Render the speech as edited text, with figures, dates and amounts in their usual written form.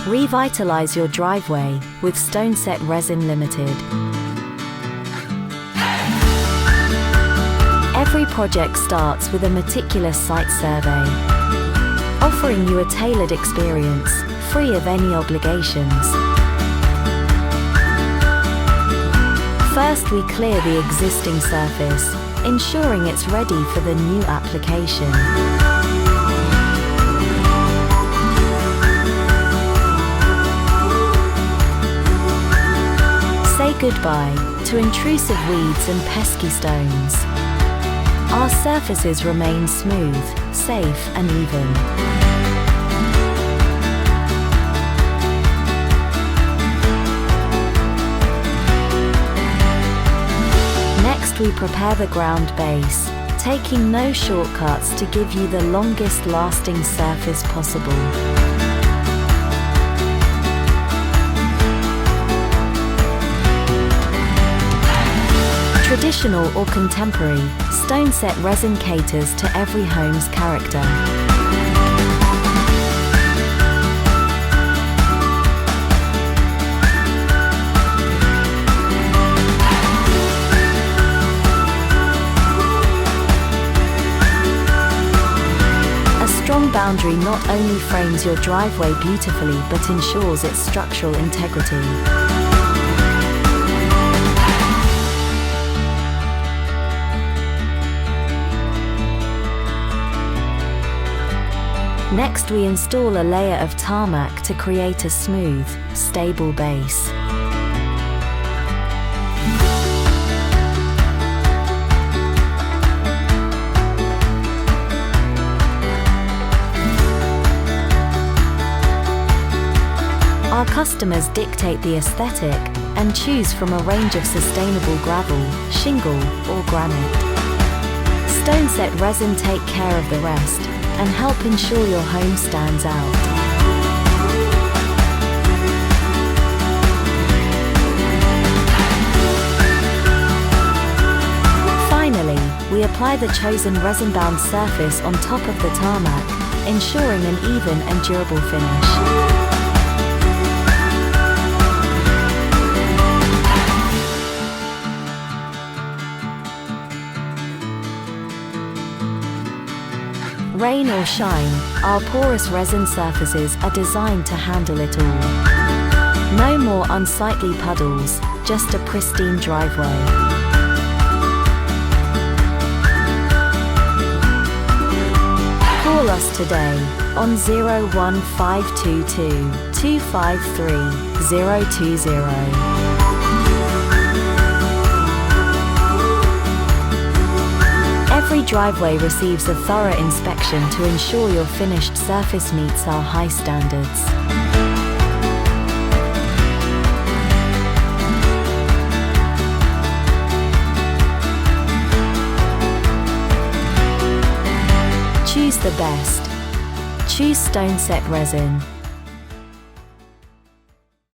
Revitalize your driveway with StoneSet Resin Limited. Every project starts with a meticulous site survey, offering you a tailored experience, free of any obligations. First, we clear the existing surface, ensuring it's ready for the new application. Say goodbye to intrusive weeds and pesky stones. Our surfaces remain smooth, safe and even. Next, we prepare the ground base, taking no shortcuts to give you the longest lasting surface possible. Traditional or contemporary, StoneSet Resin caters to every home's character. A strong boundary not only frames your driveway beautifully but ensures its structural integrity. Next, we install a layer of tarmac to create a smooth, stable base. Our customers dictate the aesthetic and choose from a range of sustainable gravel, shingle, or granite. StoneSet Resin take care of the rest and help ensure your home stands out. Finally, we apply the chosen resin-bound surface on top of the tarmac, ensuring an even and durable finish. Rain or shine, our porous resin surfaces are designed to handle it all. No more unsightly puddles, just a pristine driveway. Call us today on 01522 253 020. Every driveway receives a thorough inspection to ensure your finished surface meets our high standards. Choose the best. Choose StoneSet Resin.